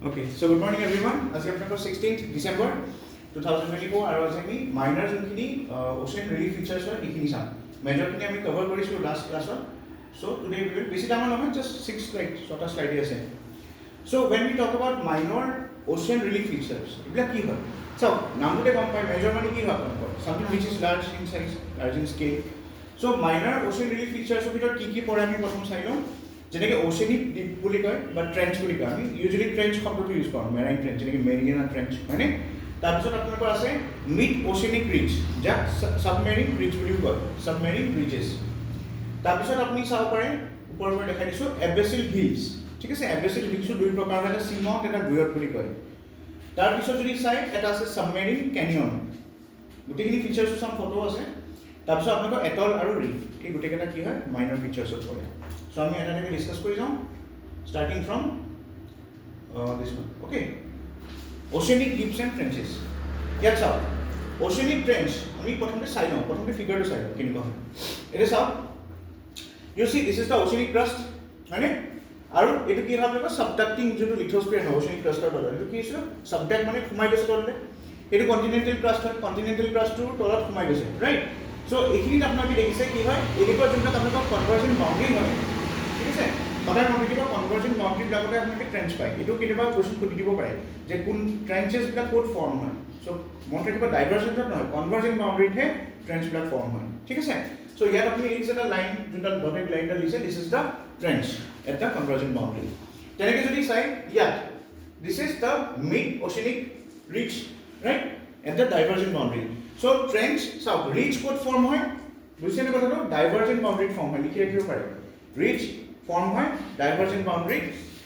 Okay, so good morning everyone. As you have 16th December 2024, I was saying minor ocean relief features are major we cover last class. So today we will basically just 6 slides, shorter slide. So when we talk about minor ocean relief features, so now major money something which is large in size, large in scale. So minor ocean relief features of it kiki যেটাকে oceanic দ্বীপ বুলি কয় বা trench বুলি কয় আমি usually trench শব্দটো use কৰোঁ মেৰাইন ট্ৰেঞ্চ যেনেকৈ মেৰিয়ানা ট্ৰেঞ্চ হয়নে তাৰপিছত আপোনালোকৰ আছে মিড ওশেনিক ৰিজ যাক সাবমেৰিন ৰিজ বুলিও কয় সাবমেৰিন ৰিজেছ তাৰপিছত আপুনি চাব পাৰে ওপৰৰ পৰা দেখাই দিছোঁ এবেচিল হিলছ ঠিক আছে এবেচিল হিলছটো দুই প্ৰকাৰৰ এটা চিমট এটা বুয়ট বুলি কয় তাৰপিছত যদি চাই এটা আছে সাবমেৰিন কেনিয়ন গোটেইখিনি ফিচাৰ্ছ চাম ফটো আছে তাৰপিছত আপোনালোকৰ এটল আৰু ৰিফ এই গোটেইকেইটা কি হয় মাইনৰ ফিচাৰ্ছত পৰে So আমি এটা থেকে ডিসকাস কৰি যাম starting from this one okay oceanic deeps and trenches ইয়াত চাও oceanic trench আমি প্ৰথমতে চাই লওঁ প্ৰথমতে ফিগাৰটো চাই লওঁ কেনেকুৱা হয় এটা চাও you see this is the oceanic crust হয়নে আৰু এটো কি হয় আপোনালোকৰ সাবডাক্টিং যোনটো লিথোস্ফিয়াৰ হয় oceanic crust ৰ তলত এটো কি আছে সাবডাক্ট মানে সোমাই গৈছে তলতে এটো কন্টিনেন্টাল ক্ৰাষ্ট হয় কন্টিনেন্টাল ক্ৰাষ্টটোৰ তলত সোমাই গৈছে ৰাইট সো এইখিনিত আপোনালোকে দেখিছে কি হয় এনেকুৱা যোনটো আপোনালোকৰ কনভাৰ্জন বাউন্ডাৰী হয় ঠিক আছে সদায় মই কিবা কনভাৰ্জন বাউন্ডাৰী বিলাকতে আপোনালোকে ট্ৰেঞ্চ পায় এইটো কেতিয়াবা কোৱেশ্চন সুধি দিব পাৰে যে কোন ট্ৰেঞ্চেছ বিলাক ক'ত ফৰ্ম হয় সো মনত ৰাখিব ডাইভাৰ্জেন্টত নহয় কনভাৰ্জন বাউন্ডাৰীতহে ট্ৰেঞ্চ বিলাক ফৰ্ম হয় ঠিক আছে সো ইয়াত আপুনি এই যে লাইন যোনটা ডটেড লাইনটা দিছে this is the trench at the convergence boundary তেনেকৈ যদি চাই ইয়াত this is the mid oceanic ridge right at the divergent boundary so trench চাওক ৰিজ ক'ত ফৰ্ম হয় বুজিছেনে কথাটো ডাইভাৰ্জেন্ট বাউন্ডাৰীত ফৰ্ম হয় লিখি ৰাখিব পাৰে ৰিজ form হয় divergent boundary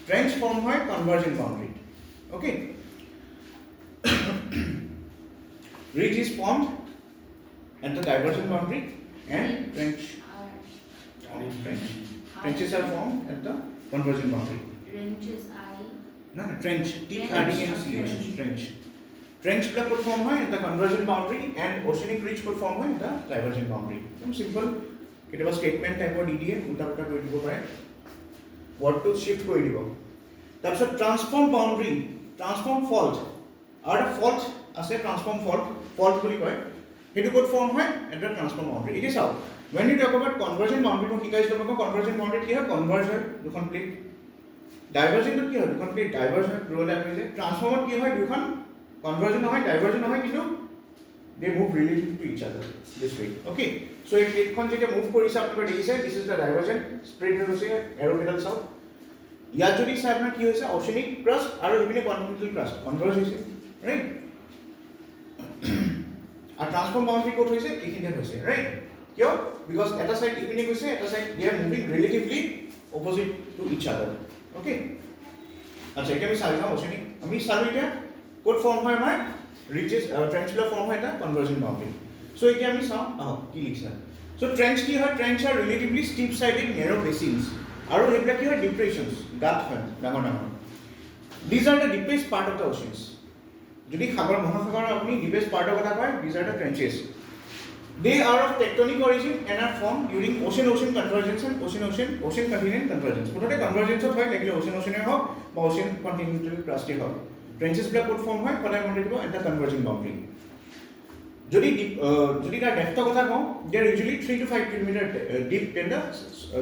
trench form হয় convergent boundary okay ridge is formed at the divergent boundary and trenches are formed at the convergent boundary trench trench could form at the convergent boundary and oceanic ridge could form at the divergent boundary simple কেতিয়াবা statement টাইপৰ দি দিয়ে উল্টা উল্টা কৰি দিব পাৰে ওয়াৰ্ডটো shift কৰি দিব তাৰপিছত ট্ৰান্সফৰ্ম বাউন্ডাৰী ট্ৰান্সফৰ্ম ফল্ট আৰু ফল্ট আছে ট্ৰান্সফৰ্ম ফল্ট বুলি কয় হেতু কোড ফৰ্ম হয় এটা transform boundary it is out when you talk about convergent boundary মই শিকাইছিলো আপোনাক convergent boundary কি হয় কনভাৰ্জ হয় দুখন প্লেট ডাইভাৰ্জেন্ট কি হয় দুখন প্লেট ডাইভাৰ্জ হয় ৰোল আপ হৈ যায় ট্ৰান্সফৰ্মত কি হয় দুখন কনভাৰ্জন নহয় ডাইভাৰ্জন নহয় কিন্তু they move relative to each other this way okay so if it conjugate move kori sa apni dekise this is the divergent spread hoise arrow middle south ya jodi sa apnar ki hoise oceanic crust aru ibine continental crust converge hoise right a transform boundary code hoise ekhine hoise right kyo because eta side ibine hoise eta side they are moving relatively opposite to each other okay acha eta ami sari na oceanic ami sari eta code form hoy amar ridges trench form হয় এটা convergent boundary so এতিয়া আমি চাও কি লিখছা so trench কি হয় trench are relatively steep sided narrow basins আৰু এইবিলাক কি হয় depressions গাঁত হয় ডাঙৰ ডাঙৰ these are the deepest part of the oceans যদি সাগৰ মহাসাগৰৰ আপুনি deepest part of কথা কয় these are the trenches they are of tectonic origin and are formed during ocean convergence and ocean continent convergence কোনটা convergence হয় লাগিলে ocean হওক বা ocean continental crust হওক trenches block would form হয় কলাই মনে দিব at the converging boundary যদি তার ডেপথ কথা কও they are usually 3 to 5 km deep in the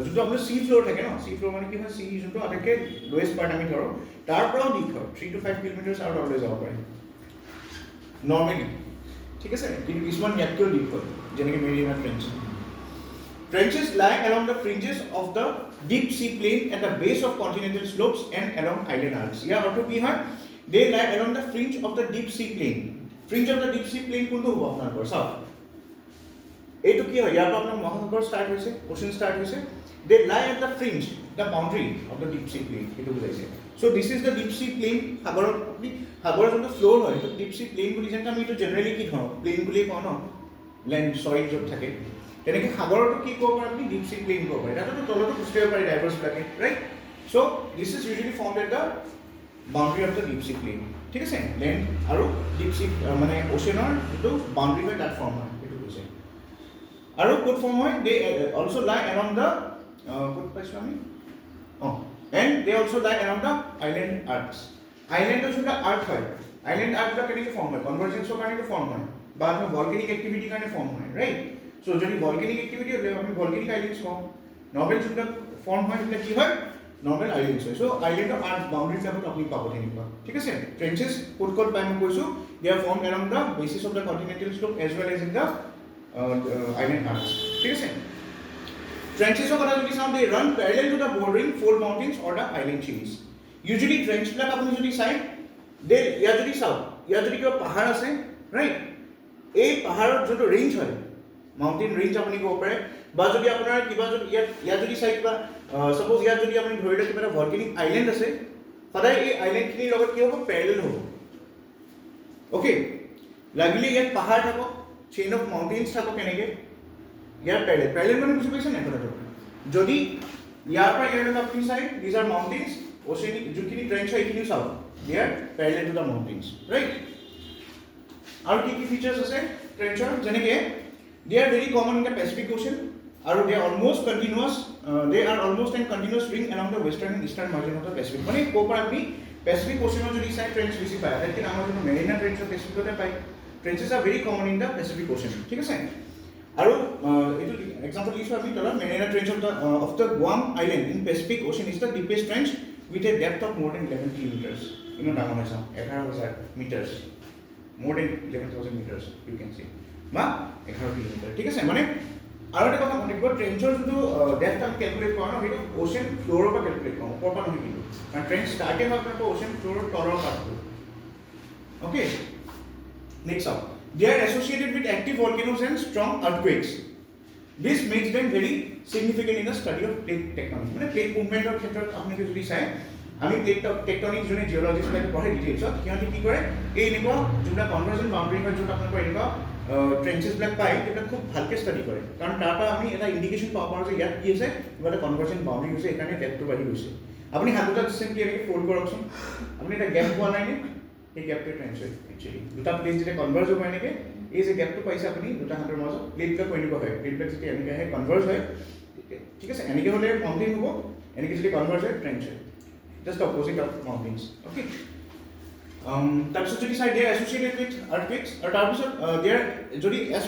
যদি আমরা সি ফ্লোর থাকে না সি ফ্লোর মানে কি হয় সি যোনটো আটাকে লোয়েস্ট পার্ট আমি ধরো তার পরাও ডিপ হয় 3 to 5 km আউট অলওয়েজ যাব পারে নরমালি ঠিক আছে কিন্তু কিছুমান ইয়াতকৈ ডিপ হয় যেনেকৈ Mariana trench trenches lie along the fringes of the deep sea plain at the base of continental slopes and along island arcs ya auto ki hai they lie along the fringe of the deep sea plain fringe of the deep sea plain কোনটো হ'ব আপোনালোকৰ চাওক এইটো কি হয় ইয়াৰ পৰা আপোনাৰ মহাসাগৰ ষ্টাৰ্ট হৈছে ওশেন ষ্টাৰ্ট হৈছে they lie at the fringe the boundary of the deep sea plain এইটো বুজাইছে so this is the deep sea plain সাগৰৰ যোনটো ফ্লোৰ হয় তো deep sea plain বুলি যেন আমি এইটো জেনাৰেলি কি ধৰো প্লেন বুলি কওঁ ন ল্যান্ড সয়েল য'ত থাকে তেনেকৈ সাগৰটো কি ক'ব পাৰে আপুনি deep sea plain ক'ব পাৰে তাতো তলতো খুচৰিব পাৰে ডাইভাৰ্স বিলাকে right so this is usually formed at the boundary of the deep sea plain ঠিক আছে ল্যান্ড আৰু deep sea মানে ওশেনৰ যেটো বাউন্ডাৰী হয় তাত ফৰ্ম হয় এটো কৈছে আৰু কোড ফৰ্ম হয় they also lie along the code পাইছো আমি and they also lie along the island arcs আইল্যান্ডৰ যোনটা আৰ্ট হয় আইল্যান্ড আৰ্টটা কেনেকৈ ফৰ্ম হয় কনভাৰ্জেন্সৰ কাৰণে ফৰ্ম হয় বা ভলকেনিক এক্টিভিটিৰ কাৰণে ফৰ্ম হয় ৰাইট সো যদি ভলকেনিক এক্টিভিটি হ'লে আমি ভলকেনিক আইল্যান্ডছ কওঁ নৰ্মেল যোনটা ফৰ্ম হয় সেটা কি হয় নৰ্মেল আইল্যান্ডছ হয় সো আইল্যান্ডৰ আৰ্ট বাউণ্ডাৰী টাইপত আপুনি পাব তেনেকুৱা ঠিক আছে ট্ৰেঞ্চেছ ক'ত পাই মই কৈছোঁ they are formed around the bases of the continental slope as well as in the island arcs ঠিক আছে ট্ৰেঞ্চেছৰ কথা যদি চাওঁ they run parallel to the bordering fold mountains or the island chains usually ট্ৰেঞ্চবিলাক আপুনি যদি চাই দে ইয়াত যদি চাওঁ ইয়াত যদি কিবা পাহাৰ আছে ৰাইট এই পাহাৰৰ যোনটো ৰেঞ্জ হয় মাউণ্টেইন ৰেঞ্জ আপুনি ক'ব পাৰে বা যদি আপোনাৰ কিবা যদি ইয়াত যদি চাই কিবা সাপোজ ইয়াত যদি আপুনি ধৰি লওক কিবা এটা ভলকেনিক আইল্যান্ড আছে সদায় এই আইল্যান্ডখিনিৰ লগত কি হ'ব পেৰেলেল হ'ব অ'কে লাগিলে ইয়াত পাহাৰ থাকক চেইন অফ মাউণ্টেইনছ থাকক কেনেকৈ ইয়াৰ পেৰেলেল মানে বুজি পাইছে নাই কথাটো যদি ইয়াৰ পৰা ইয়াৰলৈকে আপুনি চাই দিজ আৰ মাউণ্টেইনছ অ'চেনিক যোনখিনি ট্ৰেঞ্চ হয় এইখিনিও চাওক they are parallel to the mountains right আৰু কি ফিচাৰ্ছ আছে ট্ৰেঞ্চৰ যেনেকৈ they are very common in the Pacific Ocean আৰু they are almost continuous they are almost and continuous ring around the western and eastern margin of the Pacific মানে ক'ৰ পৰা আপুনি পেচিফিক অ'চেনৰ যদি চাই ট্ৰেঞ্চ বেছি পায় আটাইতকৈ আমাৰ যোনটো মেৰিনা ট্ৰেঞ্চৰ পেচিফিকতে পায় trenches are very common in the Pacific Ocean ঠিক আছে আৰু এইটো এক্সাম্পল দিছোঁ আমি তলত Mariana trench of the Guam island in Pacific Ocean is the deepest trench with a depth of more than 11 kilometres ইমান ডাঙৰ হয় চাওঁ 11,000 metres more than 11,000 metres you can see বা 11 কিলোমিটাৰ ঠিক আছে মানে আৰু এটা কথা মনে ৰাখিব ট্ৰেঞ্চৰ যোনটো ডেপ্থ আমি কেলকুলেট কৰোঁ ন সেইটো অ'চেন ফ্ল'ৰৰ পৰা কেলকুলেট কৰোঁ ওপৰৰ পৰা নহয় কিন্তু কাৰণ ট্ৰেঞ্চ ষ্টাৰ্টেই হয় আপোনাৰ অ'চেন ফ্ল'ৰৰ তলৰ পাৰ্টটো অ'কে নেক্সট চাওক they are associated with active volcanoes and strong earthquakes this makes them very significant in the study of plate tectonics মানে plate movement or ক্ষেত্ৰত আপুনি যদি চাই আমি plate tectonic যোনে জিঅ'লজিষ্ট বিলাক পঢ়ে ডিটেইলছত সিহঁতে কি কৰে এই এনেকুৱা যোনটা কনভাৰ্জেন্ট বাউণ্ডাৰী হয় যোনটা আপোনালোকৰ এনেকুৱা ট্ৰেঞ্চেছ বিলাক পায় সেইবিলাক খুব ভালকৈ ষ্টাডি কৰে কাৰণ তাৰ পৰা আমি এটা ইণ্ডিকেশ্যন পাব পাৰোঁ যে ইয়াত কি আছে কিবা এটা কনভাৰ্জেন্ট বাউণ্ডাৰী হৈছে সেইকাৰণে ডেপ্থটো বাঢ়ি গৈছে আপুনি হাত দুটা চিম্পলি এনেকৈ ফ'ল্ড কৰকচোন আপুনি এটা গেপ পোৱা নাই নে এই গেপটো ট্ৰেঞ্চ হয় একচুৱেলি দুটা প্লেট যেতিয়া কনভাৰ্জ হ'ব এনেকৈ এই যে গেপটো পাইছে আপুনি দুটা হাতৰ মাজত প্লেটবিলাক এনেকুৱা হয় প্লেটবিলাক যেতিয়া এনেকৈ আহে কনভাৰ্জ হয় ঠিক আছে এনেকৈ হ'লে মাউণ্টেইন হ'ব এনেকৈ যদি কনভাৰ্জ হয় ট্ৰেঞ্চ হয় just opposite of mountains okay তাৰপিছত যদি চাই দে আৰ এছ'চিয়েটেড উইথ আৰ্থকুৱেকছ আৰু তাৰপিছত দে আৰ যদি এজ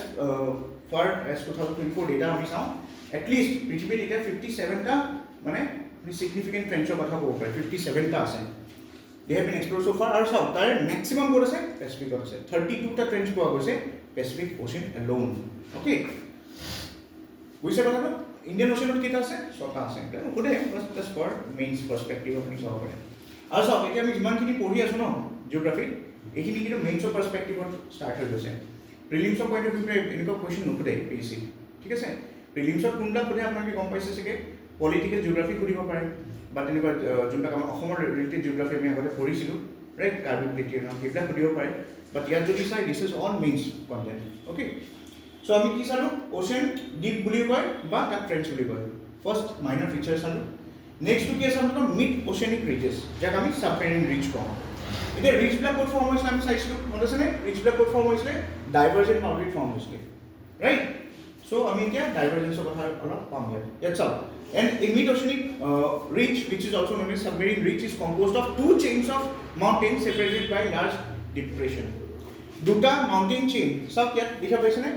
ফাৰ এজ 2024 ডেটা আমি চাওঁ এটলিষ্ট পৃথিৱীত এতিয়া 57টা মানে ছিগনিফিকেণ্ট ট্ৰেঞ্চৰ কথা ক'ব পাৰে 57টা আছে they have been explored so far আৰু চাওক তাৰ মেক্সিমাম ক'ত আছে পেচিফিকত আছে 32টা ট্ৰেঞ্চ পোৱা গৈছে পেচিফিক অ'চেন এলোন অ'কে বুজিছে কথাটো ইণ্ডিয়ান অ'চেনত কেইটা আছে 6টা আছে সোধে জাষ্ট ফৰ মেইনছ পাৰ্চপেক্টিভ আপুনি চাব পাৰে আৰু চাওক এতিয়া আমি যিমানখিনি পঢ়ি আছোঁ ন জিঅ'গ্ৰাফিত এইখিনি কিন্তু মেইনছৰ পাৰ্চপেক্টিভত ষ্টাৰ্ট হৈ গৈছে প্ৰিলিমছৰ পইণ্ট অফ ভিউৰে এনেকুৱা কুৱেশ্যন নুসুধে পিএছচি ঠিক আছে প্ৰিলিমছত কোনবিলাক সোধে আপোনালোকে গম পাইছে চাগে পলিটিকেল জিঅ'গ্ৰাফি সুধিব পাৰে বা তেনেকুৱা যোনবিলাক আমাৰ অসমৰ ৰিলেটেড জিঅ'গ্ৰাফি আমি আগতে পঢ়িছিলোঁ ৰাইট কাৰ্বন প্লেটিয়াৰ সেইবিলাক সুধিব পাৰে বাট ইয়াত যদি চাই this is on mains content okay so' আমি কি চালোঁ অ'চেন ডিপ বুলি কয় বা তাক ট্ৰেঞ্চ বুলি কয় ফাৰ্ষ্ট মাইনৰ ফিচাৰ চালোঁ নেক্সটটো কি আছে আপোনাৰ মিড অ'চেনিক ৰিজেছ যাক আমি ছাবমেৰিন ৰিজ কওঁ এতিয়া ৰিজবিলাক ক'ত ফৰ্ম হৈছিলে আমি চাইছিলোঁ মনত আছেনে ৰিজবিলাক ক'ত ফৰ্ম হৈছিলে ডাইভাৰ্জেণ্ট বাউণ্ডেৰীত ফৰ্ম হৈছিলে ৰাইট চ' আমি এতিয়া ডাইভাৰ্জেন্সৰ কথা অলপ পাম ইয়াত চাওক and a mid-oceanic ridge which is also known as submarine ridge is composed of two chains of mountains separated by large depression দুটা মাউণ্টেইন চেইন চাওক ইয়াত দেখা পাইছে নে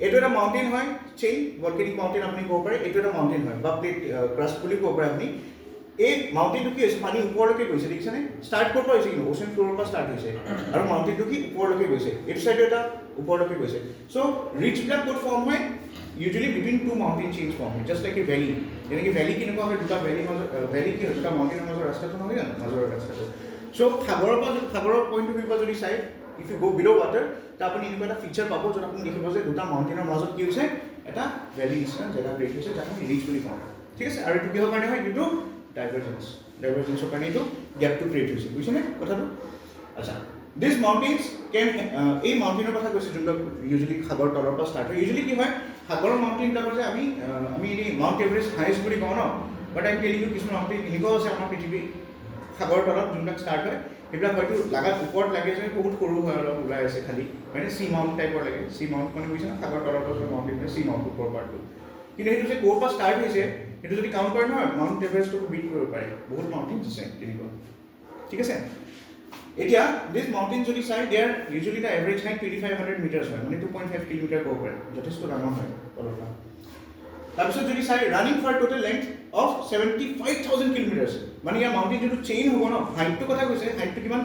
এইটো এটা মাউণ্টেইন হয় চেইন ভলকেনিক মাউণ্টেইন আপুনি ক'ব পাৰে এইটো এটা মাউণ্টেইন হয় বা প্লেট ক্ৰাষ্ট বুলি ক'ব পাৰে আপুনি এই মাউণ্টেইনটো কি হৈছে পানী ওপৰলৈকে গৈছে দেখিছেনে ষ্টাৰ্ট ক'ৰ পৰা হৈছে কিন্তু অ'চেন ফ্ল'ৰৰ পৰা ষ্টাৰ্ট হৈছে আৰু মাউণ্টেইনটো কি ওপৰলৈকে গৈছে এইটো চাইডে এটা ওপৰলৈকে গৈছে চ' ৰিজবিলাক ক'ত ফৰ্ম হয় usually between two mountain chains form just like a valley যেনেকৈ ভেলী কেনেকুৱা হয় দুটা ভেলী মাজত ভেলী কি হয় দুটা মাউণ্টেইনৰ মাজৰ ৰাস্তাটো নহয় জানো মাজৰ ৰাস্তাটো চ' সাগৰৰ পইণ্ট অফ ভিউৰ পৰা যদি চাই ইফ ইউ গ' বিল' ৱাটাৰ ত' আপুনি এনেকুৱা এটা ফিচাৰ পাব য'ত আপুনি দেখিব যে দুটা মাউণ্টেইনৰ মাজত কি হৈছে এটা ভেলী নিচিনা জেগা ক্ৰিয়েট হৈছে যাক আমি ৰিজ বুলি কওঁ ঠিক আছে আৰু এইটো কিহৰ কাৰণে হয় এইটো ডাইভাৰ্জেন্সৰ কাৰণে এইটো গেপটো ক্ৰিয়েট হৈছে বুজিছেনে কথাটো আচ্ছা দিছ মাউণ্টেইনছ কেন এই মাউণ্টেইনৰ কথা কৈছে যোনবিলাক ইউজুৱেলি সাগৰ তলৰ পৰা ষ্টাৰ্ট হয় ইউজুৱেলি কি হয় সাগৰৰ মাউণ্টেইনবিলাকৰ যে আমি এনেই মাউণ্ট এভাৰেষ্ট হাইষ্ট বুলি কওঁ ন বাট আমি টেলিং কিছুমান মাউণ্টেইন এনেকুৱাও আছে আমাৰ পৃথিৱীৰ সাগৰৰ তলত যোনবিলাক ষ্টাৰ্ট হয় সেইবিলাক হয়তো লাগাত ওপৰত লাগে যে বহুত সৰু হয় অলপ ওলাই আছে খালি মানে চি মাউণ্ট টাইপৰ লাগে চি মাউণ্ট মানে বুজিছে না সাগৰ তলৰ পৰা মাউণ্টেইন চি মাউণ্ট ওপৰ পাৰ্টটো কিন্তু সেইটো যে ক'ৰ পৰা ষ্টাৰ্ট হৈছে সেইটো যদি কাউণ্ট কৰে নহয় মাউণ্ট এভাৰেষ্টটো বিট কৰিব পাৰে বহুত মাউণ্টেইনছ আছে তেনেকুৱা ঠিক আছে এতিয়া দিস মাউন্টেন যদি চাই there usually the average height 2500 metres হয়, মানে 2.5 কিলোমিটাৰ হ'ব পাৰে, যথেষ্ট ডাঙৰ হয় তলৰ পৰা। তাৰপিছত যদি চাই running for total length of 75,000 kilometres, মানে ইয়াৰ মাউন্টেন যোনটো চেইন হ'ব ন, হাইটটো কথা কৈছে, হাইটটো কিমান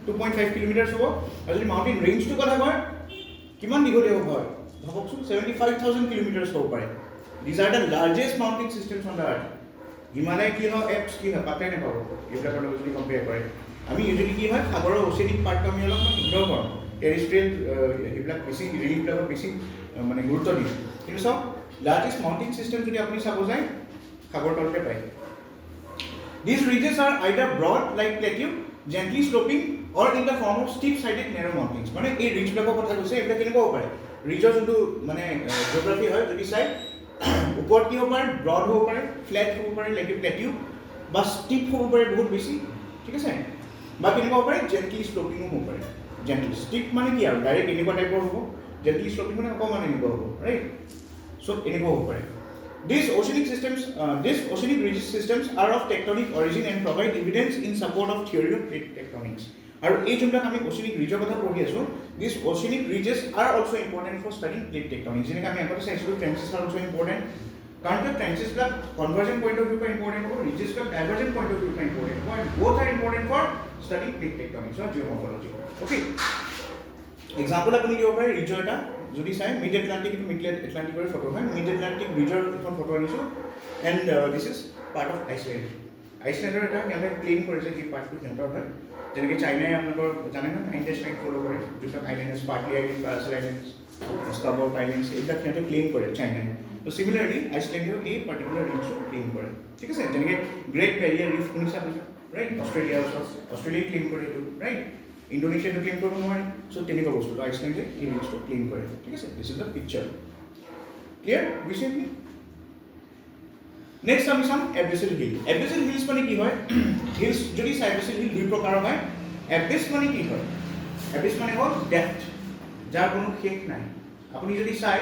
2.5 কিলোমিটাৰ্ছ হ'ব, আৰু যদি মাউন্টেন ৰেঞ্জটো কথা কয় কিমান দীঘলীয়া হ'ব হয় ভাবকচোন 75,000 কিলোমিটাৰ্ছ হ'ব পাৰে। These are the largest mountain systems on the earth. Himalaya কি হয়, এপছ কি হয়, পাত্তাই নাপাব এইবিলাকৰ লগত যদি কম্পেয়াৰ কৰে। আমি ইউজুৱেলি কি হয়, সাগৰৰ অচেনিক পাৰ্টটো আমি অলপমান ইগন'ৰ কৰোঁ, টেৰিষ্ট্ৰিয়েল এইবিলাক বেছি ৰিলিফবিলাকত বেছি মানে গুৰুত্ব দিওঁ, কিন্তু চব লাৰ্জেষ্ট মাউণ্টেইন চিষ্টেম যদি আপুনি চাব যায় সাগৰ তলতে পায়। These ridges are either broad like plateau, gently sloping or in the form of steep sided narrow mountains. মানে এই ৰিজবিলাকৰ কথা কৈছে, এইবিলাক কেনেকুৱা হ'ব পাৰে, ৰিজৰ যোনটো মানে জিঅ'গ্ৰাফি হয় যদি চাই ওপৰত কি হ'ব পাৰে, ব্ৰড হ'ব পাৰে, ফ্লেট হ'ব পাৰে লাইক এ প্লেটিউ, বা ষ্টিপ হ'ব পাৰে বহুত বেছি, ঠিক আছে, বা কেনেকুৱা হ'ব পাৰে জেণ্টলি শ্লোপিঙো হ'ব পাৰে। জেণ্টলি ষ্টিপ মানে কি আৰু ডাইৰেক্ট এনেকুৱা টাইপৰ হ'ব, জেণ্টলি শ্লোপিং মানে অকণমান এনেকুৱা হ'ব, ৰাইট, চ' এনেকুৱা হ'ব পাৰে। These oceanic ridge systems are of tectonic origin and provide evidence in support of theory of plate tectonics. আৰু এই যোনবিলাক আমি oceanic ridge কথা পঢ়ি আছোঁ, these oceanic ridges are also important for studying plate tectonics. যেনেকৈ আমি আগতে চাইছিলোঁ trenches are also important, কাৰণ trenches বিলাক convergent point of view পৰা important হ'ব, ridges বিলাক divergent point of view পৰা important হ'ব, and both are important for studying plate tectonics or geomorphology. Okay, example আপুনি দিব পাৰে ridge এটা যদি চাই মিড এটলান্টিক, এইটো মিড এটলান্টিকৰ ফটো হয়, মিড এটলান্টিক ৰিজৰ এখন ফটো আনিছোঁ, and this is part of Iceland. আইচলেণ্ডৰ এটা সিহঁতে ক্লেইম কৰিছে কি পাৰ্টটো সিহঁতৰ হয়, যেনেকৈ চাইনাই আপোনালোকৰ জানে ন 9 ফ'ল' কৰে, যোনবিলাক islands Spratly island, Paracel islands, Scarborough islands, এইবিলাক সিহঁতে ক্লেইম কৰে চাইনাই। তো চিমিলাৰলি আইচলেণ্ডেও এই পাৰ্টিকুলাৰ ৰিজটো ক্লেইম কৰে, ঠিক আছে, যেনেকৈ গ্ৰেট বেৰিয়াৰ ৰিফ শুনিছে আপুনি, ৰাইট, অষ্ট্ৰেলিয়াৰ ওচৰত, অষ্ট্ৰেলিয়াই ক্লেইম কৰে এইটো, ৰাইট, ইণ্ডোনেছিয়াটো ক্লেইম কৰিব নোৱাৰে, চ' তেনেকুৱা বস্তুটো আইচলেণ্ডে এই ৰিজটো ক্লেইম কৰে, ঠিক আছে, this is the picture, clear বুজিছে নেকি? নেক্সট আমি চাম এবেচিল হিল। এবেচিল হিলছ মানে কি হয়, হিলছ যদি চাই এবেচিল হিল দুই প্ৰকাৰৰ হয়। এবেছ মানে কি হয়, এবেছ মানে হ'ল ডেপ্থ, যাৰ কোনো শেষ নাই। আপুনি যদি চাই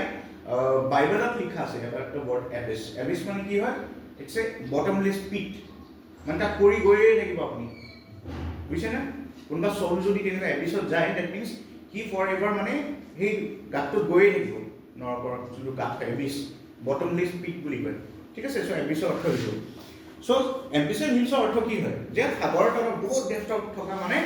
বাইবেলত লিখা আছে এবাৰ ৱৰ্ড এবেছ, এবেছ মানে কি হয়, ইটছ এ বটমলেছ পিট, মানে তাত পৰি গৈয়ে থাকিব আপুনি, বুজিছে নে? কোনোবা চল যদি তেনেকুৱা এবিছত যায়, that means see forever মানে সেই গাঁতটোত গৈয়ে থাকিব, নৰকৰ যোনটো গাঁত এবিছ, বটমলেছ পিট বুলি কয়, ঠিক আছে। চ' এবিছৰ অৰ্থ সেইটো। চ' এবিছৰ হিলছৰ অৰ্থ কি হয়, যে সাগৰৰ তলত বহুত ডেপ্থত থকা মানে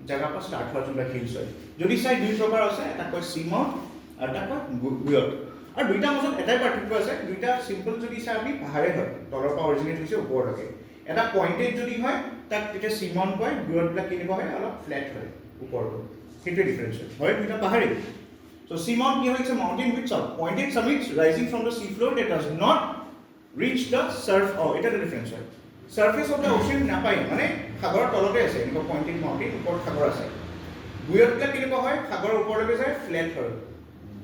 জেগাৰ পৰা ষ্টাৰ্ট হোৱা যোনবিলাক হিলছ হয়। যদি চাই দুই প্ৰকাৰ আছে, এটা কয় চিমাউণ্ট আৰু এটা কয় বুয়ট, আৰু দুইটাৰ মাজত এটাই পাৰ্থক্য আছে, দুইটা চিম্পল যদি চাই আপুনি পাহাৰে হয়, তলৰ পৰা অৰিজিনেট হৈছে ওপৰলৈকে। এটা পইণ্টেড যদি হয় তাক তেতিয়া চিমাউণ্ট কয়, বুয়টবিলাক কেনেকুৱা হয়, অলপ ফ্লেট হয় ওপৰটো, সেইটোৱে ডিফাৰেঞ্চ হয় দুইটা পাহাৰে। চ' চিমাউণ্ট কি হয়, it's a mountain with some pointed summits rising from the sea floor that does not reach the surface, এটা ডিফাৰেঞ্চ হয়, সাৰ্ফেচ অফ দ্য অ'চিয়ান নাপায়, মানে সাগৰৰ তলতে আছে এনেকুৱা পইণ্টেড মাউণ্টেইন, ওপৰত সাগৰ আছে। বুয়টবিলাক কেনেকুৱা হয়, সাগৰৰ ওপৰলৈকে যায়, ফ্লেট হয়,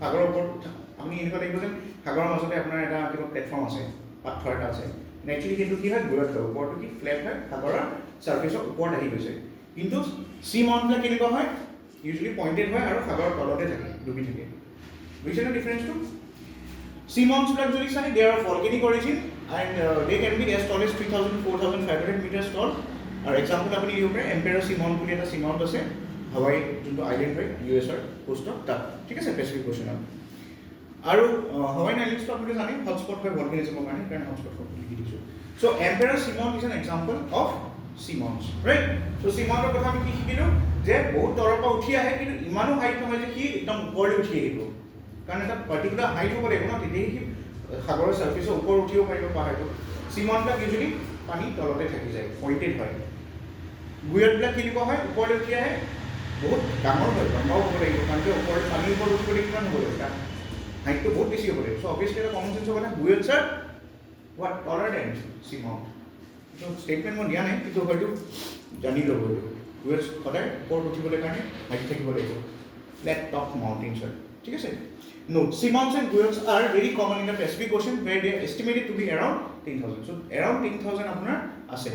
সাগৰৰ ওপৰত আপুনি এনেকুৱা লাগিব যেন সাগৰৰ মাজতে আপোনাৰ এটা কিবা প্লেটফৰ্ম আছে, পাথৰ এটা আছে, নেচাৰেলি কিন্তু কি হয়, বুয়ট হয়, ওপৰটো কি ফ্লেট হয়, সাগৰৰ ছাৰ্ফেচৰ ওপৰত আহি গৈছে। কিন্তু চি মাউণ্টবিলাক কেনেকুৱা হয়, ইউজুৱেলি পইণ্টেড হয় আৰু সাগৰৰ তলতে থাকে, ডুবি থাকে, বুজিছে নে ডিফাৰেঞ্চটো? চি মাউণ্টছবিলাক যদি চাই, they are volcanic origin and they can be as tall as 3,000 to 4,500 metres tall. আৰু এক্সাম্পল আপুনি দিব পাৰে এম্পেৰাৰ চি মাউণ্ট বুলি এটা চি মাউণ্ট আছে, হাৱাই যোনটো আইলেণ্ড হয় US-ৰ কোষ্টত তাত, ঠিক আছে, পেচিফিক অ'চিয়ানত। আৰু হাৱাইন আইলেণ্ডছটো আপুনি জানে হটস্পট হয় ভলকেনিজমৰ কাৰণে, সেইকাৰণে হটস্পট লিখি দিছোঁ। So' Emperor sea mount is an example of sea mounts, right. So' sea মাউণ্টৰ কথা আমি কি শিকিলোঁ, যে বহুত তলৰ পৰা উঠি আহে, কিন্তু ইমানো হাইট নহয় যে সি একদম ওপৰলৈ উঠি আহিব, কাৰণ এটা পাৰ্টিকুলাৰ হাইট হ'ব লাগিব ন, তেতিয়াহে সি সাগৰৰ ছাৰ্ফেচৰ ওপৰত উঠিব পাৰিব পাহাৰটো। চি মাউণ্টবিলাক ইউজুৱেলি পানী তলতে থাকি যায়, পইণ্টেড হয়। বুয়টবিলাক কেনেকুৱা হয়, ওপৰলৈ উঠি আহে, বহুত ডাঙৰ হয়, লম্বাও হ'ব লাগিব, কাৰণ যে ওপৰত পানীৰ ওপৰত উঠিবলৈ কিমান হ'ব লাগিব, তাত হাইটটো বহুত বেছি হ'ব লাগিব। চ' অবভিয়াছলি এটা কমন চেঞ্চৰ কথা, guyots are what taller than sea mount. এইটো ষ্টেটমেণ্ট মই দিয়া নাই, কিন্তু হয়তো জানি ল'ব, এইটো বুয়টছ সদায় ওপৰত উঠিবলৈ কাৰণে হাইট থাকিব লাগিব, ফ্লেট টপ মাউণ্টেইনছ হয়, ঠিক আছে। Note, seamounts and buoys are very common in the Pacific Ocean, where they are estimated to be around 10,000. So around 10,000 আপোনাৰ আছে।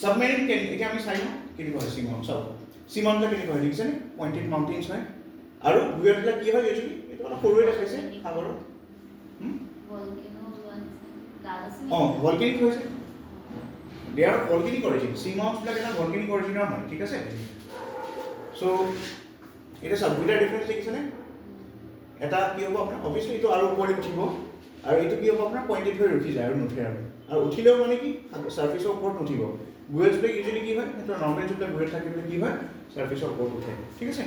Submarine can, এতিয়া আমি চাই লওঁ কেনেকুৱা হয় seamount, চাওক seamountবিলাক কেনেকুৱা হয় দেখিছেনে, পইণ্টেড মাউণ্টেইনছ হয়। আৰু বুয়টবিলাক কি হয়, ইউজুৱেলি এইটো অলপ সৰুৱে দেখাইছে সাগৰৰ, ভলকেনিক হৈছে, দে আৰ ভলকেনিক অৰিজিন সি মাউণ্টছবিলাক এটা ভলকেনিক অৰিজিনৰ হয় ঠিক আছে সো এটা সব দুটা ডিফাৰেন্স দেখিছেনে এটা কি হ'ব আপোনাৰ অবভিয়াছলি এইটো আৰু ওপৰলৈ উঠিব আৰু এইটো কি হ'ব আপোনাৰ পইণ্টেড হৈ ৰখি যায় আৰু নুঠে আৰু উঠিলেও মানে কি সাৰফেচৰ ওপৰত নুঠিব বুৱেজবিলাক ইউজুৱেলি কি হয় সেইটো নৰ্মেল যোনবিলাক বুৱেজ থাকিলে কি হয় সাৰফেচৰ ওপৰত উঠে ঠিক আছে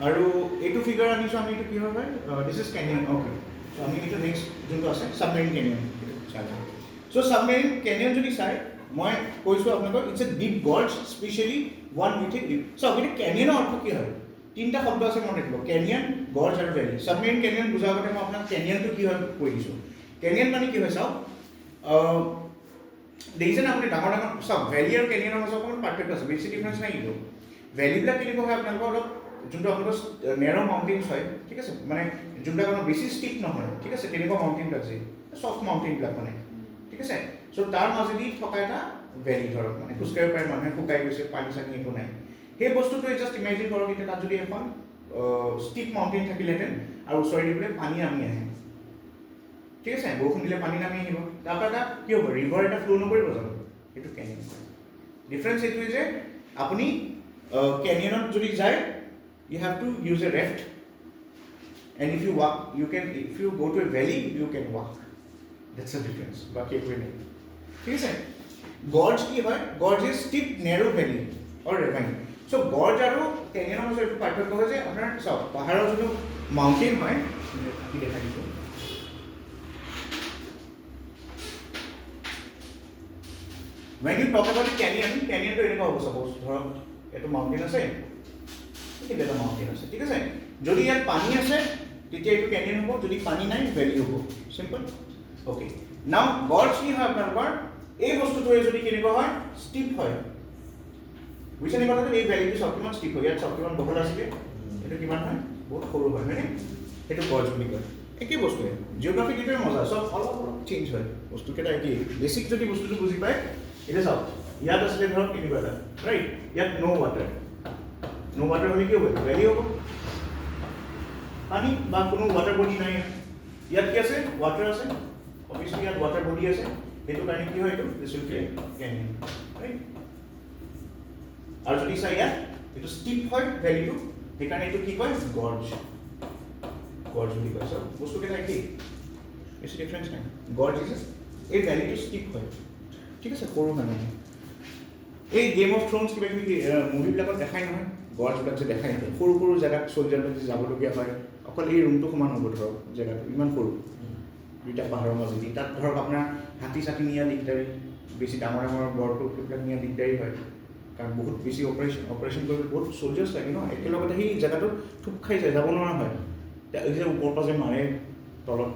আৰু এইটো ফিগাৰ আনিছোঁ আমি এইটো কি হয় this is canyon okay so' আমি এইটো নেক্সট যোনটো আছে submarine canyon so' submarine canyon যদি চাই মই কৈছোঁ আপোনালোকক it's a deep gorge especially one with a deep so' আপুনি কেনিয়নৰ অৰ্থ কি হয় তিনিটা শব্দ আছে মনত ৰাখিব কেনিয়ন গৰ্জ আৰু ভেলী ছাবমেৰিন কেনিয়ন বুজাৰ আগতে মই আপোনাক কেনিয়নটো কি হয় কৈ দিছোঁ কেনিয়ন মানে কি হয় চাওক দেখিছেনে আপুনি ডাঙৰ ডাঙৰ চাওক ভেলী আৰু কেনিয়নৰ মাজত অকণমান পাৰ্থক্য আছে বেছি ডিফাৰেঞ্চ নাই কিন্তু ভেলীবিলাক কেনেকুৱা হয় আপোনালোকৰ অলপ যোনটো আপোনালোকৰ নেৰ' মাউণ্টেইনছ হয় ঠিক আছে মানে যোনবিলাক আপোনাৰ বেছি ষ্টিপ নহয় ঠিক আছে তেনেকুৱা মাউণ্টেইনবিলাক যে চফ্ট মাউণ্টেইনবিলাক মানে ঠিক আছে চ' তাৰ মাজেদি থকা এটা ভেলী ধৰক মানে খোজকাঢ়িব পাৰে মানুহে শুকাই গৈছে পানী চানী একো নাই সেই বস্তুটোৱে জাষ্ট ইমেজিন কৰক এতিয়া তাত যদি এখন ষ্টিপ মাউণ্টেইন থাকিলেহেঁতেন আৰু ওচৰেদি বোলে পানী নামি আহে ঠিক আছে বৰষুণ দিলে পানী নামি আহিব তাৰপৰা এটা কি হ'ব ৰিভাৰ এটা ফ্ল' নকৰিব জানো সেইটো কেনিয়ন ডিফাৰেঞ্চ এইটোৱে যে আপুনি কেনিয়নত যদি যায় you have to use a raft and if you walk you can if you go to a valley you can walk that's the difference baki ekoi nahi theek ase gorge ki hoy gorge is steep narrow valley or ravine so gorge aru canyon er etu paithakya hoy je apnar sab pahar jono mountain hoy ki dekha disu when you talk about canyon to eneka hobo suppose dhorok etu mountain ase এটা mountain আছে ঠিক আছে যদি ইয়াত পানী আছে তেতিয়া এইটো কেনিয়ন হ'ব যদি পানী নাই ভেলী হ'ব সিম্পল ওকে নাও গৰ্জ কি হয় আপোনালোকৰ এই বস্তুটোৱে যদি কেনেকুৱা হয় ষ্টিপ হয় বুজিছেনে কথাটো এই ভেলীটো সব কিমান ষ্টিপ হয় ইয়াত সব কিমান বহল আছিলে এইটো কিমান হয় বহুত সৰু হয় মানে সেইটো গৰ্জ বুলি কয় একেই বস্তুৱে জিঅ'গ্ৰাফি কিটোৱে মজা সব অলপ অলপ চেঞ্জ হয় বস্তুকেইটা একেই বেছিক যদি বস্তুটো বুজি পায় এতিয়া চাওক ইয়াত আছিলে ধৰক কেনেকুৱা এটা ৰাইট ইয়াত ন' ৱাটাৰ नो वाटर होने की होगा वैली होगा पानी बा कोनो वाटर बॉडी নাই ইয়াত কি আছে वाटर আছে obviously ইয়াত वाटर बॉडी আছে এটো কারণে কি হয় এটো this will create canyon right আর যদি চাই ইয়াত এটো স্টিপ হয় ভ্যালিটো এই কারণে এটো কি কয় গর্জ বুলি কয় সব বস্তু কেটা কি বেশি ডিফারেন্স নাই গর্জ ইজ এই ভ্যালিটো স্টিপ হয় ঠিক আছে সৰু মানে এই গেম অফ থ্ৰোনস কিবা কিবি মুভিবিলাকত দেখাই নহয় গৰ্জবিলাক যে দেখাই নহয় সৰু সৰু জেগাত চলজাৰবিলাক যে যাবলগীয়া হয় অকল এই ৰুমটো সমান হ'ব ধৰক জেগাটো ইমান সৰু দুইটা পাহাৰৰ মাজেদি তাত ধৰক আপোনাৰ হাতী চাতি নিয়া দিগদাৰী বেছি ডাঙৰ ডাঙৰ বৰটোবিলাক নিয়া দিগদাৰী হয় কাৰণ বহুত বেছি অপাৰেশ্যন কৰিবলৈ বহুত চলজাৰ্ছ লাগে ন একেলগতে সেই জেগাটোত থুপ খাই যায় যাব নোৱাৰা হয় এই যে ওপৰৰ পৰা যে মাৰে তলত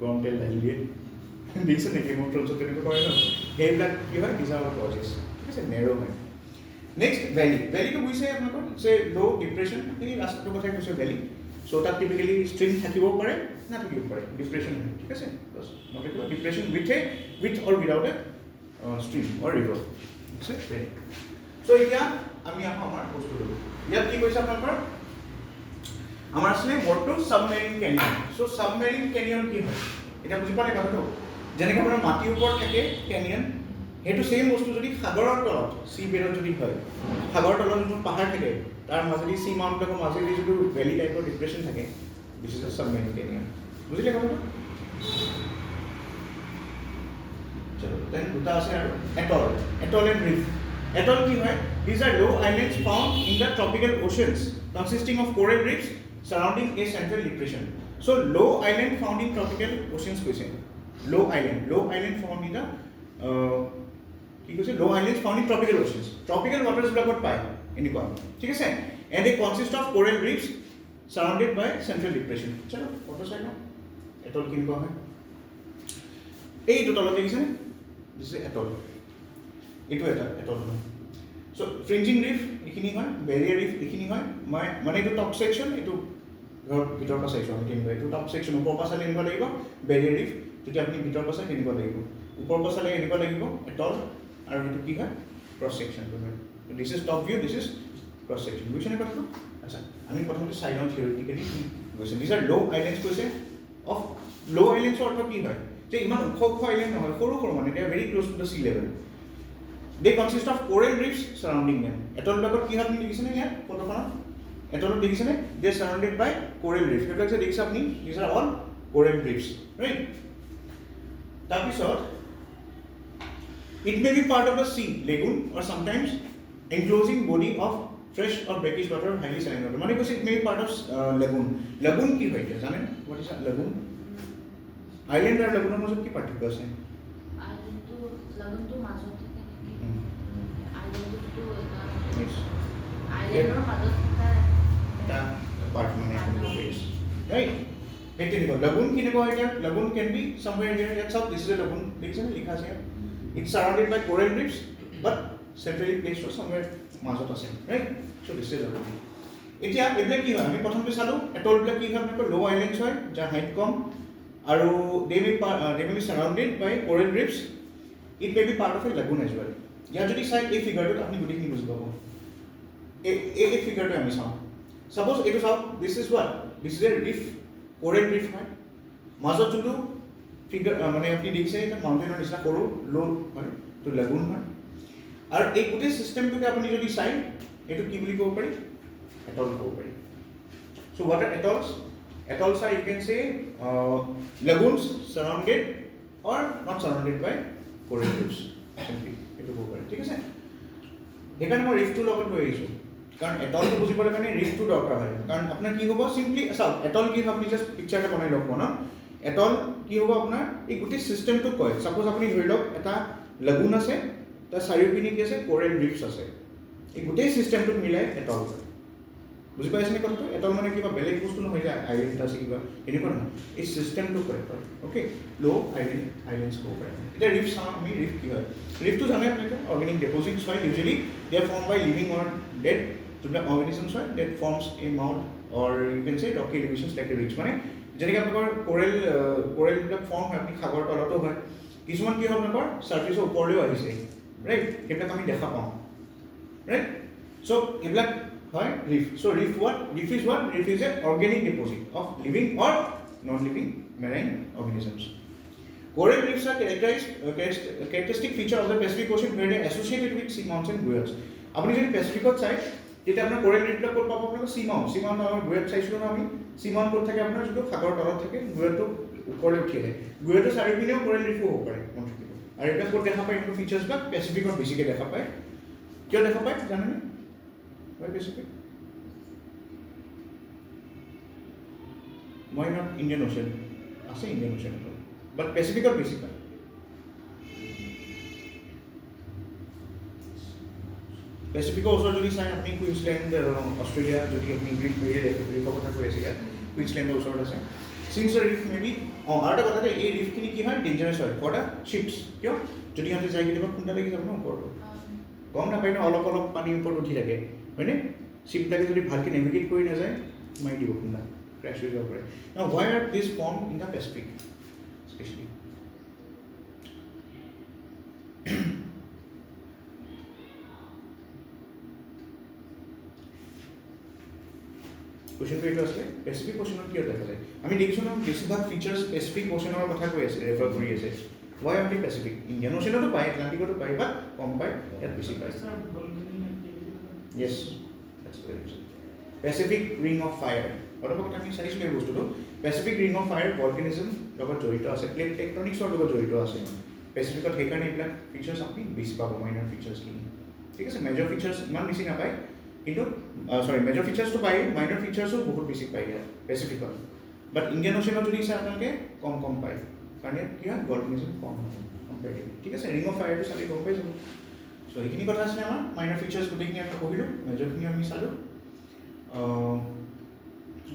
গৰম তেল ঢালি দিয়ে দেখিছে নেকি মোৰ ট্ৰনছত তেনেকুৱা কৰে ন সেইবিলাক কি হয় ডিজাৰ্ভ গৰ্জেছ ঠিক আছে নেৰ' হয় নেক্সট ভেলীটো বুজিছে আপোনালোকৰ যে ল' ডিপ্ৰেশ্যন এই ৰাস্তাটোৰ কথাই কৈছে ভেলী চ' তাত টিপিকেলি ষ্ট্ৰীম থাকিব পাৰে নাথাকিব পাৰে ডিপ্ৰেশ্যন হয় ঠিক আছে not depression with or without a stream or river ঠিক আছে চ' এতিয়া আমি আহোঁ আমাৰ বস্তুটো ইয়াত কি কৈছে আপোনালোকৰ আমাৰ আছিলে মৰটো submarine canyon so' submarine canyon কি হয় এতিয়া বুজি পালে কথাটো যেনেকৈ আপোনাৰ মাটিৰ ওপৰত থাকে কেনিয়ন সেইটো সেম বস্তু যদি সাগৰৰ তলত সি বেডত যদি হয় সাগৰৰ তলত যোনটো পাহাৰ থাকে তাৰ মাজেদি সি মাউণ্টবিলাকৰ মাজেদি যিটো ভেলী টাইপৰ ডিপ্ৰেশ্যন থাকে this is a submarine canyon বুজিলে কথাটো চলো দেন দুটা আছে আৰু এটল এণ্ড ৰিফ এটল কি হয় these are low' islands found in the tropical oceans consisting of coral reefs surrounding a central depression so' low' island found in tropical oceans কৈছে low' island found in the কি কৈছে low' islands found in tropical oceans tropical ৱাটাৰ্ছবিলাকত পায় এনেকুৱা ঠিক আছে and they consist of coral reefs surrounded by central depression চলো photo চাই লওঁ এটল কেনেকুৱা হয় এইটো তলত দেখিছেনে দিছ এটল এইটো এটা এটল হয় চ' ফ্ৰিঞ্জিং ৰিফ এইখিনি হয় বেৰিয়াৰ ৰিফ এইখিনি হয় মানে এইটো টপ ছেকশ্যন এইটো ধৰক ভিতৰৰ পৰা চাইছোঁ আমি কেনেকুৱা এইটো টপ ছেকশ্যন ওপৰৰ পৰা চালে এনেকুৱা লাগিব বেৰিয়াৰ ৰিফ তেতিয়া আপুনি ভিতৰৰ পৰা চাই কেনেকুৱা লাগিব ওপৰৰ পৰা চালে এনেকুৱা লাগিব এটল আৰু এইটো কি হয় ক্ৰছ ছেকশ্যনটো হয় this is top view this is cross section বুজিছেনে কথাটো আচ্ছা আমি প্ৰথমতে চাই লওঁ থিয়ৰিটিকেলি কি কৈছে দিছ আৰ ল' আইলেণ্ডছ কৈছে অফ ল' আইলেণ্ডছৰ অৰ্থ কি হয় যে ইমান ওখ আইলেণ্ড নহয় সৰু মানে they are very close to the sea level They consist of coral reefs surrounding them. Atoll বিলাকত কি হয় আপুনি দেখিছেনে ইয়াত ফটোখনত? Atoll দেখিছেনে? They are surrounded by coral reefs. সেইবিলাক যে দেখিছে আপুনি, these are all coral reefs, right? তাৰপিছত it may be part of the sea, lagoon, or sometimes enclosing body of fresh or brackish water, highly saline water. মানে কৈছে it may be part of lagoon. Lagoon কি হয় এতিয়া জানেন? What is a lagoon? Island আৰু lagoon মাজত কি পাৰ্থক্য আছে? Lagoon to মাজত থাকে নেকি? Island to Yes. Island or মাজত থাকে এটা part মানে place, right? Technical lagoon কিনেকুৱা হয় এতিয়া? Lagoon can be somewhere here. That's how this is a lagoon. দেখিছেনে লিখা আছে ইয়াত? It's surrounded by coral reefs, but centrally placed or somewhere মাজত আছে, right? So this is a lagoon. এতিয়া এইবিলাক কি হয়? আমি প্ৰথমতে চালো এটল বিলাক কি হয় আপোনালোকৰ লো আইল্যান্ডছ হয় যাৰ হাইট কম আৰু they may be surrounded by coral reefs. It may be part of a lagoon as well. ইয়াৰ যদি চাই এই ফিগাৰটোত আপুনি গোটেইখিনি বুজি পাব। এই ফিগাৰটো আমি চাওঁ। Suppose এইটো চাওক, this is what? This is a reef, coral reef হয়। মাজত যোনটো ফিগাৰ মানে আপুনি দেখিছে এটা মাউণ্টেইনৰ নিচিনা সৰু লো হয়, তো lagoon হয়। আৰু এই গোটেই চিষ্টেমটোকে আপুনি যদি চাই এইটো কি বুলি ক'ব পাৰি? Atoll ক'ব পাৰি। So what are atolls? Atolls are, you can say, lagoons surrounded or not surrounded by coral reefs. Simply, এইটো ক'ব পাৰি, ঠিক আছে? সেইকাৰণে মই ৰিফটো লগত লৈ আহিছোঁ, কাৰণ এটলটো বুজিবৰ কাৰণে ৰিফটো দৰকাৰ হয়। কাৰণ আপোনাৰ কি হ'ব চিম্পলি চাওক এটল কি হয় আপুনি জাষ্ট পিকচাৰ এটা বনাই লওক ন। এটল কি হ'ব আপোনাৰ এই গোটেই চিষ্টেমটোক কয়। ছাপোজ আপুনি ধৰি লওক এটা লাগুন আছে, তাৰ চাৰিওপিনে কি আছে কোৰেল ৰিফছ আছে, এই গোটেই চিষ্টেমটোক মিলাই এটল হয়। বুজি পাইছেনে কথাটো? এটল মানে কিবা বেলেগ বস্তু নহয় যে আইলেণ্ড আছে কিবা এনেকুৱা নহয়, এই চিষ্টেমটো কয় অ'কে। লো আইলেণ্ডছ ক'ব পাৰে। এতিয়া ৰিফ চাওঁ আমি, ৰিফ কি হয়? ৰিফটো জানে আপোনালোকে অৰ্গেনিক ডেপজিটছ হয়। ইউজুৱেলি দে আৰ ফৰ্ম বাই লিভিং অৰ ডেড যোনবিলাক অৰ্গেনিজমছ হয়, ডেট ফৰ্মছ এ মাউণ্ট অৰ ইউ কেন চে ৰকি এলিভেশ্যনছ লাইক ৰিফছ। মানে যেনেকৈ আপোনালোকৰ কোৰেলবিলাক ফৰ্ম হয় আপুনি সাগৰ তলতো হয়, কিছুমান কি হয় আপোনালোকৰ ছাৰ্ফেচৰ ওপৰলৈও আহিছে, ৰাইট? সেইবিলাক আমি দেখা পাওঁ, ৰাইট? চ' এইবিলাক হয় rift. So' rift what? Reef is what? Reef is a organic deposit of living or non-living marine organisms. Coral reefs are characteristic feature of the Pacific Ocean where they are associated with sea mounts and buoys. আপুনি যদি পেচিফিকত চাই তেতিয়া আপোনাৰ Corel ৰিফবিলাক ক'ত পাব? আপোনালোকৰ সী mount আমাৰ বুয়েট চাইছিলোঁ ন আমি। সী মাউণ্ট ক'ত থাকে আপোনাৰ? যোনটো সাগৰ তলত থাকে, বুয়েটটো ওপৰলৈ উঠি আহে। বুয়েটৰ চাৰিওপিনেও কোৰেল ৰিফো হ'ব পাৰে মনত ৰাখিব। আৰু এইবিলাক ক'ত দেখা পায়? এইটো ফিচাৰ্ছবিলাক পেচিফিকত বেছিকৈ দেখা পায়। কিয় দেখা পায় জানেনে? Why Pacific? Why not Indian Ocean? আছে Indian Ocean, but Pacificত বেছি পায়। পেচিফিকৰ ওচৰত যদি চাই আপুনি কুইন্সলেণ্ড, অষ্ট্ৰেলিয়া, যদি আপুনি ৰিফৰ কথা কৈ আছে ইয়াত কুইন্সলেণ্ডৰ ওচৰত আছে। চিন্স ৰিফ মে বি আৰু এটা কথা এই ৰিফখিনি কি হয় ডেঞ্জাৰাছ হয় ফৰ দ্য শ্বিপছ। কিয়? যদি সিহঁতে যায় কেতিয়াবা খুন্দা লাগি যাব ন ওপৰতো, গম নাপায় ন, অলপ অলপ পানীৰ ওপৰত উঠি থাকে হয়নে? শ্বিপবিলাকে যদি ভালকৈ নেভিগেট কৰি নাযায় মাৰি দিব খুন্দা, ক্ৰেছ হৈ যাব পাৰে। Now why are these formed in the Pacific especially? কোৱেশ্যনটো এইটো আছিলে পেচিফিক অ'চেনত কিয় দেখা যায়? আমি দেখিছোঁ ন বেছিভাগ ফিচাৰ্ছ পেচিফিক অ'চেনৰ কথা কৈ আছে, ৰেফাৰ কৰি আছে। Why only Pacific? ইণ্ডিয়ান অ'চেনতো পায়, এটলাণ্টিকতো পায়, বাট কম পায়, ইয়াত বেছি পায়। Yes, that's very good. Pacific Ring of Fire, অলপ আগতে আমি চাইছিলোঁ এই বস্তুটো। পেচিফিক ৰিং অফ ফায়াৰ ভলকেনিজম লগত জড়িত আছে, প্লেট টেকটনিক্সৰ লগত জড়িত আছে পেচিফিকত। সেইকাৰণে এইবিলাক ফিচাৰ্ছ আপুনি বেছি পাব, মাইনৰ ফিচাৰ্ছখিনি, ঠিক আছে? মেজৰ ফিচাৰ্ছ ইমান বেছি নাপায়, কিন্তু মেজৰ ফিচাৰ্ছটো পায়, মাইনৰ ফিচাৰ্ছো বহুত বেছি পায় ইয়াত পেচিফিকত। বাট ইণ্ডিয়ান অ'চেনত যদি চাই আপোনালোকে কম পায়, কাৰণ ইয়াত কি হয় ভলকেনিজম কম হয় কম্পেয়াৰটিভলি, ঠিক আছে? ৰিং অফ ফায়াৰটো চালে গম পাই যাব। চ' এইখিনি কথা আছিলে আমাৰ মাইনৰ ফিচাৰ্ছ গোটেইখিনি আমি পঢ়িলোঁ, মেজৰখিনি আমি চালোঁ।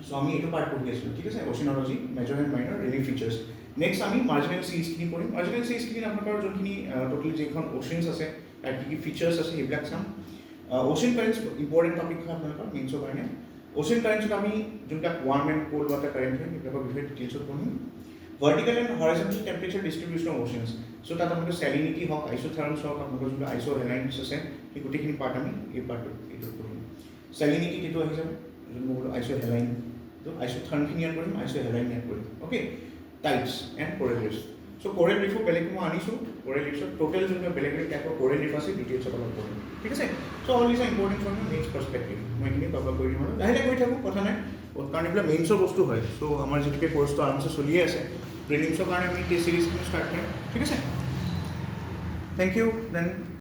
চ' আমি এইটো পাৰ্ট পঢ়ি আছিলোঁ, ঠিক আছে? Oceanology, major and minor, relief features. Next আমি মাৰ্জিনেল চিজখিনি পঢ়িম। মাৰ্জিনেল চিজখিনিত আপোনালোকৰ যোনখিনি টোটেল যিখন অ'চিয়ানছ আছে তাৰ কি কি ফিচাৰ্ছ আছে সেইবিলাক চাম। অ'চিয়ান কাৰেণ্টছ ইম্পৰ্টেণ্ট টপিক হয় আপোনালোকৰ মেইনছৰ কাৰণে। অ'চিয়ান কাৰেণ্টছত আমি যোনবিলাক warm and cold water current হয় সেইবিলাকৰ বিষয়ে ডিটেইলছত পঢ়িম। Vertical and horizontal temperature distribution of oceans. So' তাত আপোনালোকৰ চেলিনিটি হওক, আইচ'থাৰ্মছ হওক, আপোনালোকৰ যোনটো আইচ'হেলাইনছ আছে সেই গোটেইখিনি পাৰ্ট আমি এই পাৰ্টটোত এইটোত পঢ়িম। চেলিনিটি এইটো আহি যাব, যোনটো মই ক'লোঁ আইচ'হেলাইন, তো আইচ'থাৰ্মখিনি ইয়াত কৰিম, আইচ'হেলাইন ইয়াত কৰিম, okay? Types and coral reefs. So' coral ৰিফো বেলেগ মই আনিছোঁ কোৰেল ৰিফছত টোটেল যোনটো বেলেগ বেলেগ টাইপৰ কোৰেল ৰিফ আছে ডিটেইলছত অলপ কৰিম ঠিক আছে so' all is important for next perspective মই এইখিনি কভাৰ কৰি দিম আৰু লাহে লাহে কৰি থাকোঁ কথা নাই কাৰণ এইবিলাক মেইনছৰ বস্তু হয় চ' আমাৰ যিটোকে কোৰ্চটো আৰামছে চলিয়ে আছে প্ৰিলিমছৰ কাৰণে আমি টেষ্ট চিৰিজখিনি ষ্টাৰ্ট কৰিম ঠিক আছে থেংক ইউ দেন